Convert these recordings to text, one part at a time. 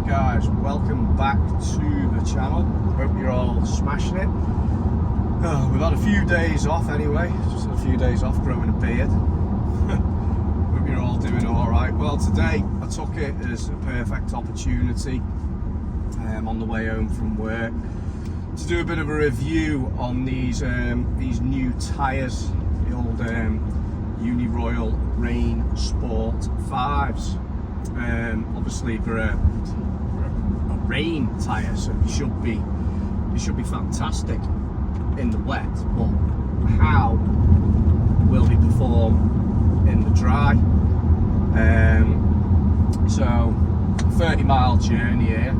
guys, welcome back to the channel. Hope you're all smashing it. We've had a few days off anyway, just had a few days off growing a beard. Hope you're all doing alright. Well, today I took it as a perfect opportunity on the way home from work to do a bit of a review on these new tyres, the old Uniroyal Rain Sport 5s. Obviously they're a rain tyre, so they should be fantastic in the wet, but how will they perform in the dry? So 30-mile journey here,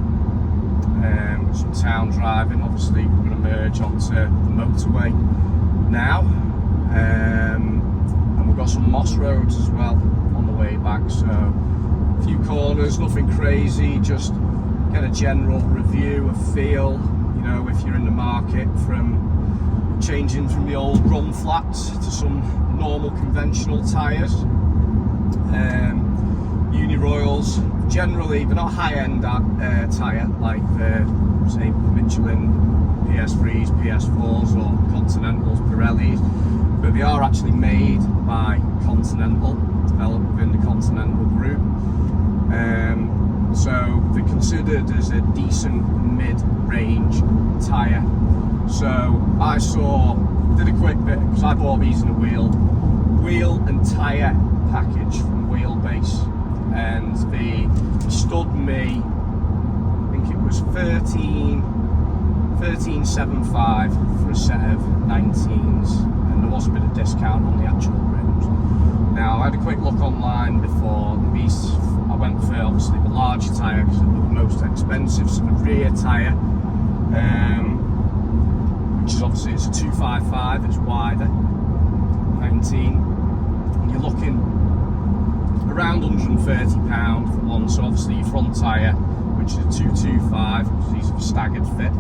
some town driving. Obviously we're going to merge onto the motorway now, and we've got some moss roads as well on the way back, so a few corners, nothing crazy, just get a general review, a feel, you know, if you're in the market from changing from the old run flats to some normal conventional tyres. Uniroyals, generally they're not high-end tyre like the say Michelin PS3s, PS4s or Continentals, Pirellis, but they are actually made by Continental, developed within the Continental group. So they're considered as a decent mid-range tyre. So I did a quick bit, because I bought these in a wheel and tyre package from Wheelbase, and they stood me, I think it was $13.75 for a set of 19s, and there was a bit of discount on the actual rims. Now I had a quick look online before these. I went for obviously the larger tyre because it was the most expensive, so the rear tyre, which is obviously it's a 255, it's wider, 19, and you're looking around £130 for one. So obviously your front tyre, which is a 225, because these are staggered fit,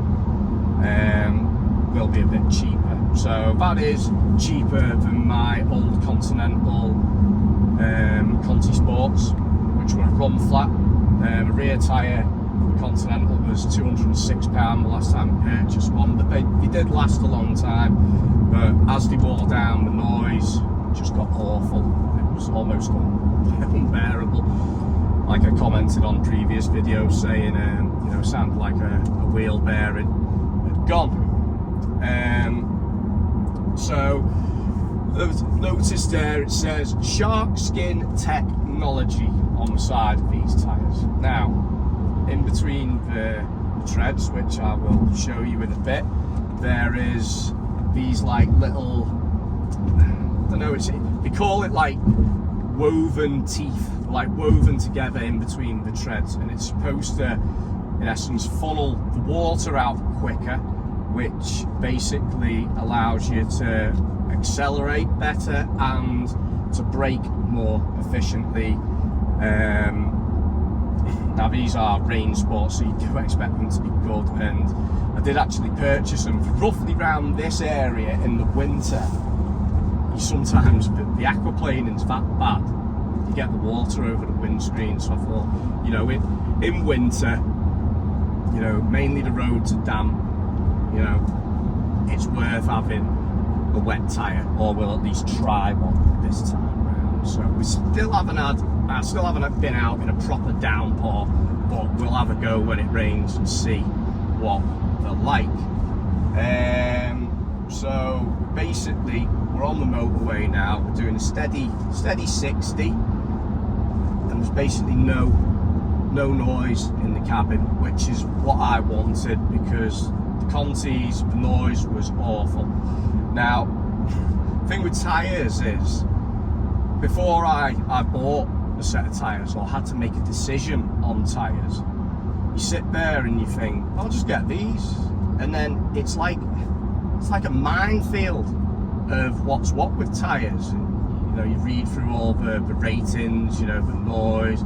will be a bit cheaper. So that is cheaper than my old Continental Conti Sports, which were a run flat. The rear tyre for the Continental was £206 the last time I purchased one, but they did last a long time, but as they wore down, the noise just got awful. It was almost unbearable. Like I commented on previous videos saying, you know, sounded like a wheel bearing had gone. So there's notice there, it says Shark Skin Technology on the side of these tyres. Now, in between the treads, which I will show you in a bit, there is these like little, I don't know, they call it like woven teeth, like woven together in between the treads, and it's supposed to, in essence, funnel the water out quicker, which basically allows you to accelerate better and to brake more efficiently. Now these are rain sports, so you do expect them to be good, and I did actually purchase them for roughly around this area in the winter. Sometimes the aquaplaning's that bad, you get the water over the windscreen, so I thought, you know, in winter, you know, mainly the roads are damp, you know, it's worth having a wet tyre, or we'll at least try one this time round. So we I still haven't been out in a proper downpour, but we'll have a go when it rains and see what they're like. So basically we're on the motorway now, we're doing a steady 60, and there's basically no noise in the cabin, which is what I wanted, because the Contis, the noise was awful. Now, the thing with tyres is, before I bought a set of tyres, or had to make a decision on tyres, you sit there and you think, I'll just get these, and then it's like a minefield of what's what with tyres. And, you know, you read through all the ratings, you know, the noise,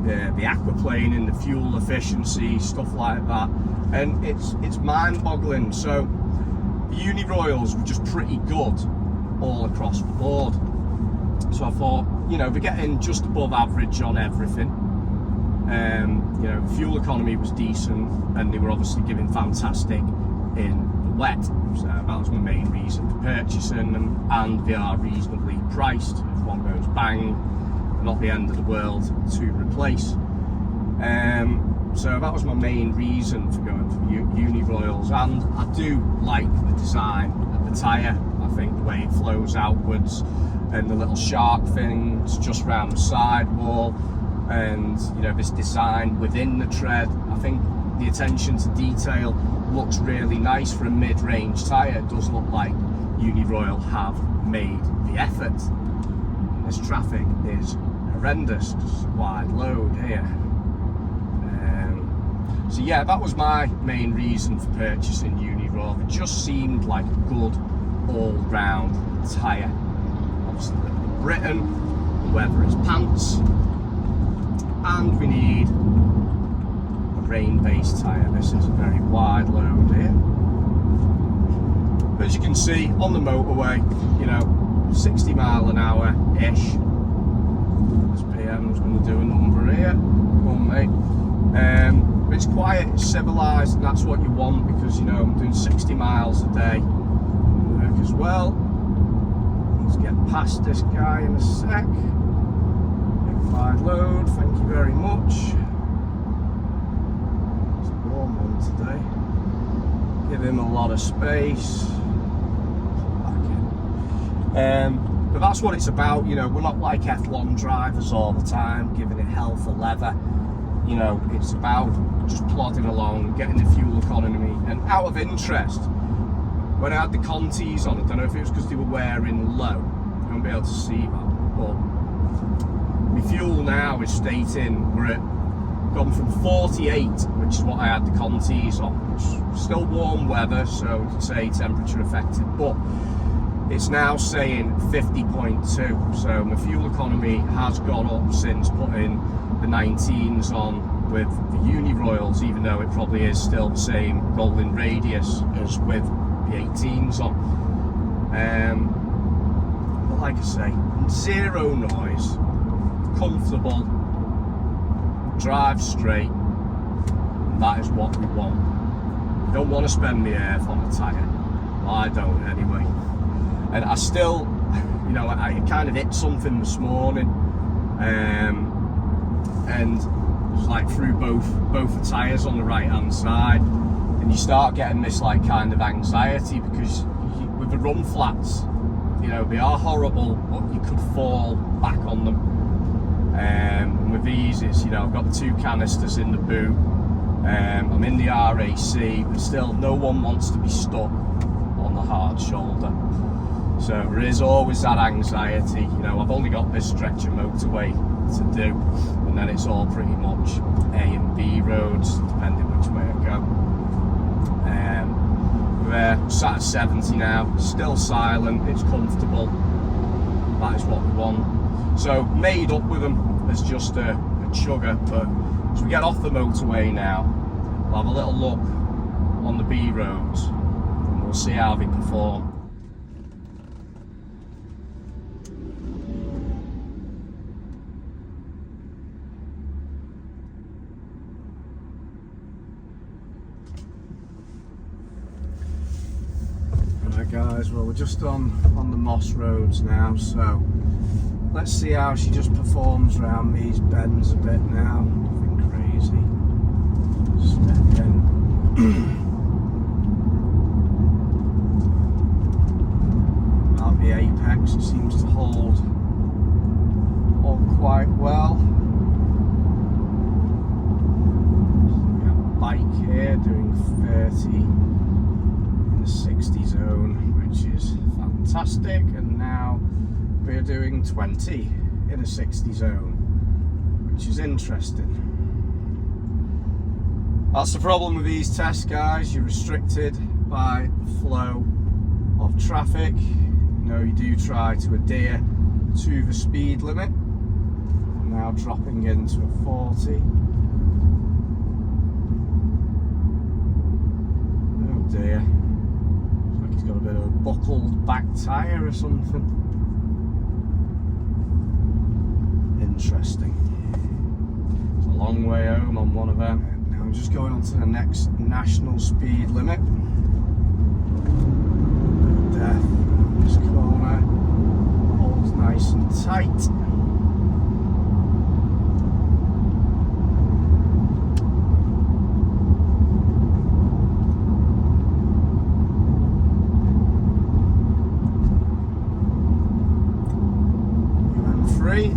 the aquaplaning, the fuel efficiency, stuff like that, and it's mind-boggling. So the Uniroyals were just pretty good all across the board. So I thought, you know, they're getting just above average on everything. You know, fuel economy was decent, and they were obviously giving fantastic in the wet. So that was my main reason for purchasing them, and they are reasonably priced. If one goes bang, not the end of the world to replace. So that was my main reason for going for Uniroyals, and I do like the design of the tyre. I think the way it flows outwards and the little shark things just round the sidewall, and you know, this design within the tread. I think the attention to detail looks really nice for a mid-range tyre. It does look like Uniroyal have made the effort. This traffic is horrendous, just a wide load here. So yeah, that was my main reason for purchasing Uniroyal. It just seemed like a good all-round tyre. Obviously, we live in Britain, the weather is pants, and we need a rain-based tyre. This is a very wide load here. As you can see, on the motorway, you know, 60 mile an hour ish. This PM's going to do a number here. Come on, mate. But it's quiet, it's civilised, and that's what you want, because you know, I'm doing 60 miles a day work as well. Let's get past this guy in a sec. Big wide load, thank you very much. It's a warm one today. Give him a lot of space. But that's what it's about, you know. We're not like F1 drivers all the time, giving it hell for leather. You know, it's about just plodding along, getting the fuel economy. And out of interest, when I had the Contis on, I don't know if it was because they were wearing low, you won't be able to see that, but my fuel now is stating we're at, gone from 48, which is what I had the Contis on, which is still warm weather, so we could say temperature affected, but it's now saying 50.2, so my fuel economy has gone up since putting the 19s on with the Uniroyals, even though it probably is still the same rolling radius as with the 18s on. But like I say, zero noise, comfortable, drive straight, and that is what we want. You don't want to spend the earth on a tyre. Well, I don't anyway. And I still, you know, I kind of hit something this morning, and it was like through both the tyres on the right hand side, and you start getting this like kind of anxiety, because with the run flats, you know, they are horrible, but you could fall back on them. And with these, it's, you know, I've got the 2 canisters in the boot, I'm in the RAC, but still no one wants to be stuck on the hard shoulder. So there is always that anxiety. You know, I've only got this stretch of motorway to do, and then it's all pretty much A and B roads, depending which way I go. We're sat at 70 now, still silent, it's comfortable. That is what we want. So made up with them as just a chugger, but as we get off the motorway now, we'll have a little look on the B roads, and we'll see how they perform. Guys, well, we're just on the Moss roads now, so let's see how she just performs around these bends a bit now. Nothing crazy. Step in. At the apex, it seems to hold on quite well. We have a bike here doing 30 the 60 zone, which is fantastic, and now we're doing 20 in a 60 zone, which is interesting. That's the problem with these tests, guys. You're restricted by the flow of traffic. You know, you do try to adhere to the speed limit. I'm now dropping into a 40. Oh dear. He's got a bit of a buckled back tyre or something. Interesting. There's a long way home on one of them. Now I'm just going on to the next national speed limit. Death on this corner. Holds nice and tight.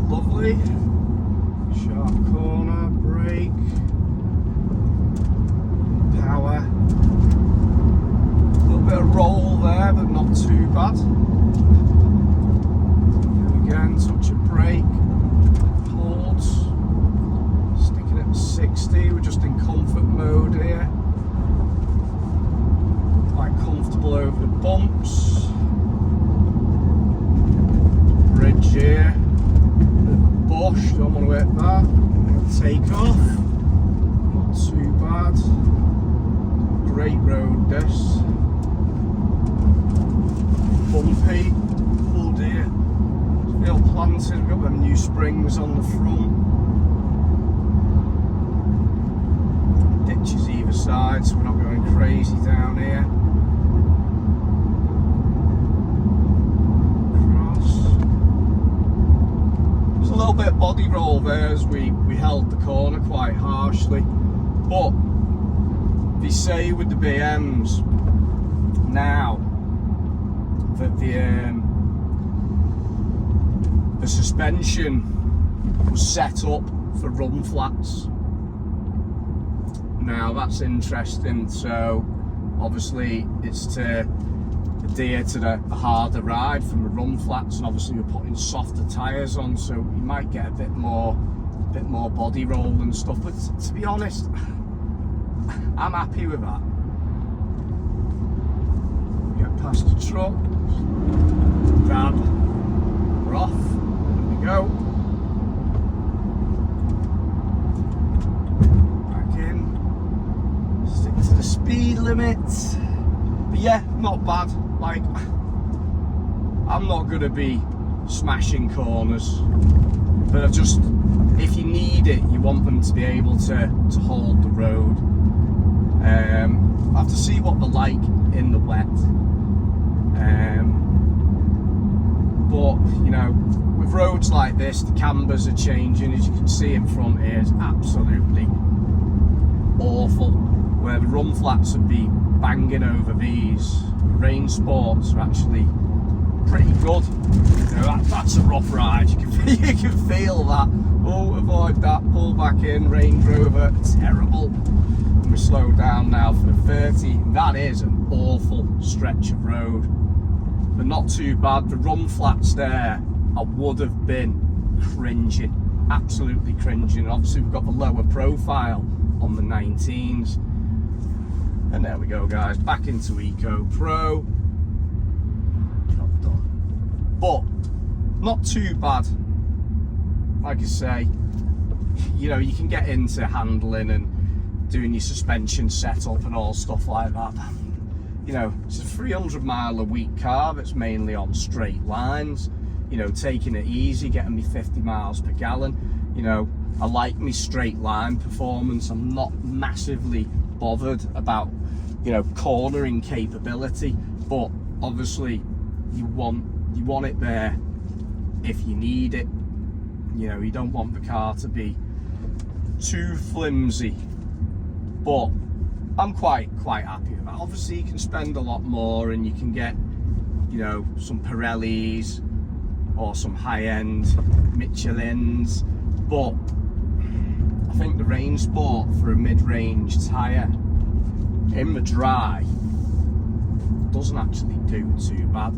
Lovely. Sharp corner, brake, power. A little bit of roll there, but not too bad. And again, touch of brake, holds. Sticking at 60, we're just in comfort mode here. Quite comfortable over the bumps. Bridge here. Bush, don't want to hit that. Take off. Not too bad. Great road this. Bumpy. Oh dear. Feel planted. We've got them new springs on the front. Ditches either side, so we're not going crazy down here. A little bit of body roll there as we held the corner quite harshly, but they say with the BMs now that the suspension was set up for run flats. Now that's interesting, so obviously it's to adhere to the harder ride from the run flats, and obviously we're putting softer tyres on, so you might get a bit more body roll and stuff, but to be honest, I'm happy with that. Get past the truck, grab, we're off, there we go. Back in, stick to the speed limit, but yeah, not bad. Like, I'm not going to be smashing corners, but if you need it, you want them to be able to hold the road. I have to see what they're like in the wet. But, you know, with roads like this, the cambers are changing. As you can see in front here, it's absolutely awful. Where the run flats would be banging over these, rain sports are actually pretty good. You know, that's a rough ride. You can feel that. Oh, avoid that. Pull back in. Range Rover, terrible. And we slow down now for the 30. That is an awful stretch of road, but not too bad. The run flats there, I would have been cringing, absolutely cringing. Obviously, we've got the lower profile on the 19s. And there we go, guys, back into Eco Pro. Job done. But not too bad. Like I say, you know, you can get into handling and doing your suspension setup and all stuff like that. You know, it's a 300 mile a week car that's mainly on straight lines. You know, taking it easy, getting me 50 miles per gallon. You know, I like me straight line performance. I'm not massively bothered about, you know, cornering capability, but obviously you want it there if you need it. You know, you don't want the car to be too flimsy, but I'm quite happy with that. Obviously you can spend a lot more and you can get, you know, some Pirellis or some high-end Michelins, but I think the Rain Sport for a mid-range tyre in the dry doesn't actually do too bad.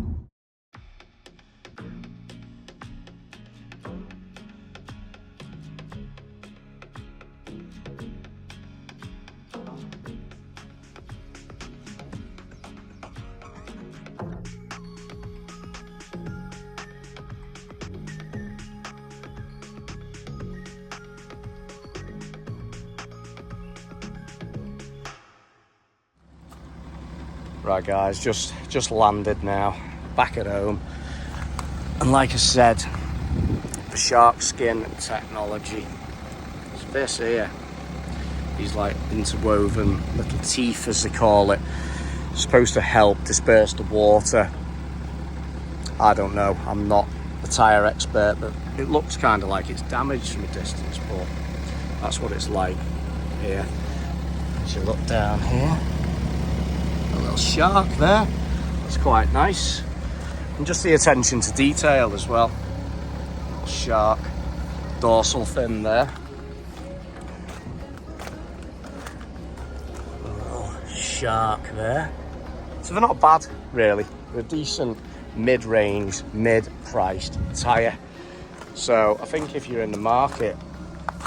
Right guys, just landed now, back at home, and like I said, the shark skin technology is this here. These like interwoven little teeth, as they call it, supposed to help disperse the water. I don't know, I'm not a tyre expert, but it looks kind of like it's damaged from a distance, but that's what it's like here. As you look down here, a little shark there, that's quite nice. And just the attention to detail as well. Little shark, dorsal fin there. A little shark there. So they're not bad, really. They're a decent mid-range, mid-priced tyre. So I think if you're in the market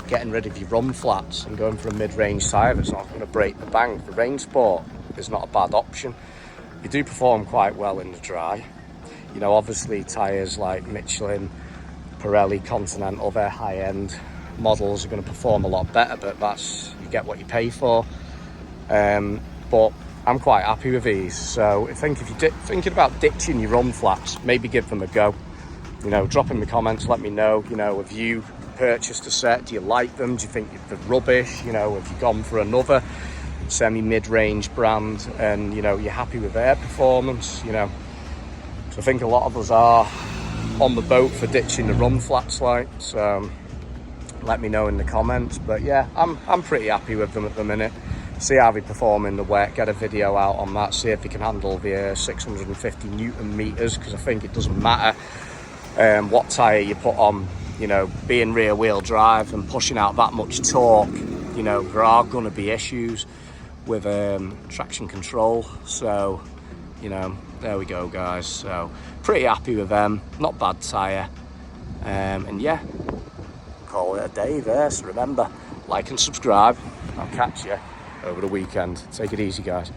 getting rid of your run flats and going for a mid-range tyre that's not going to break the bank, the Rain Sport is not a bad option. You do perform quite well in the dry. You know, obviously tyres like Michelin, Pirelli, Continental, their high-end models are going to perform a lot better, but that's, you get what you pay for. But I'm quite happy with these. So I think if you're thinking about ditching your run flats, maybe give them a go. You know, drop in the comments, let me know, you know, have you purchased a set? Do you like them? Do you think they're rubbish? You know, have you gone for another semi-mid-range brand and, you know, you're happy with their performance, you know? So I think a lot of us are on the boat for ditching the run flats, like, so let me know in the comments. But yeah, I'm pretty happy with them at the minute. See how they perform in the wet, get a video out on that, see if they can handle the 650 Newton meters, because I think it doesn't matter what tyre you put on, you know, being rear wheel drive and pushing out that much torque, you know, there are going to be issues with traction control. So, you know, there we go, guys. So pretty happy with them, not bad tyre. And yeah, call it a day there. So remember, like and subscribe. I'll catch you over the weekend. Take it easy, guys.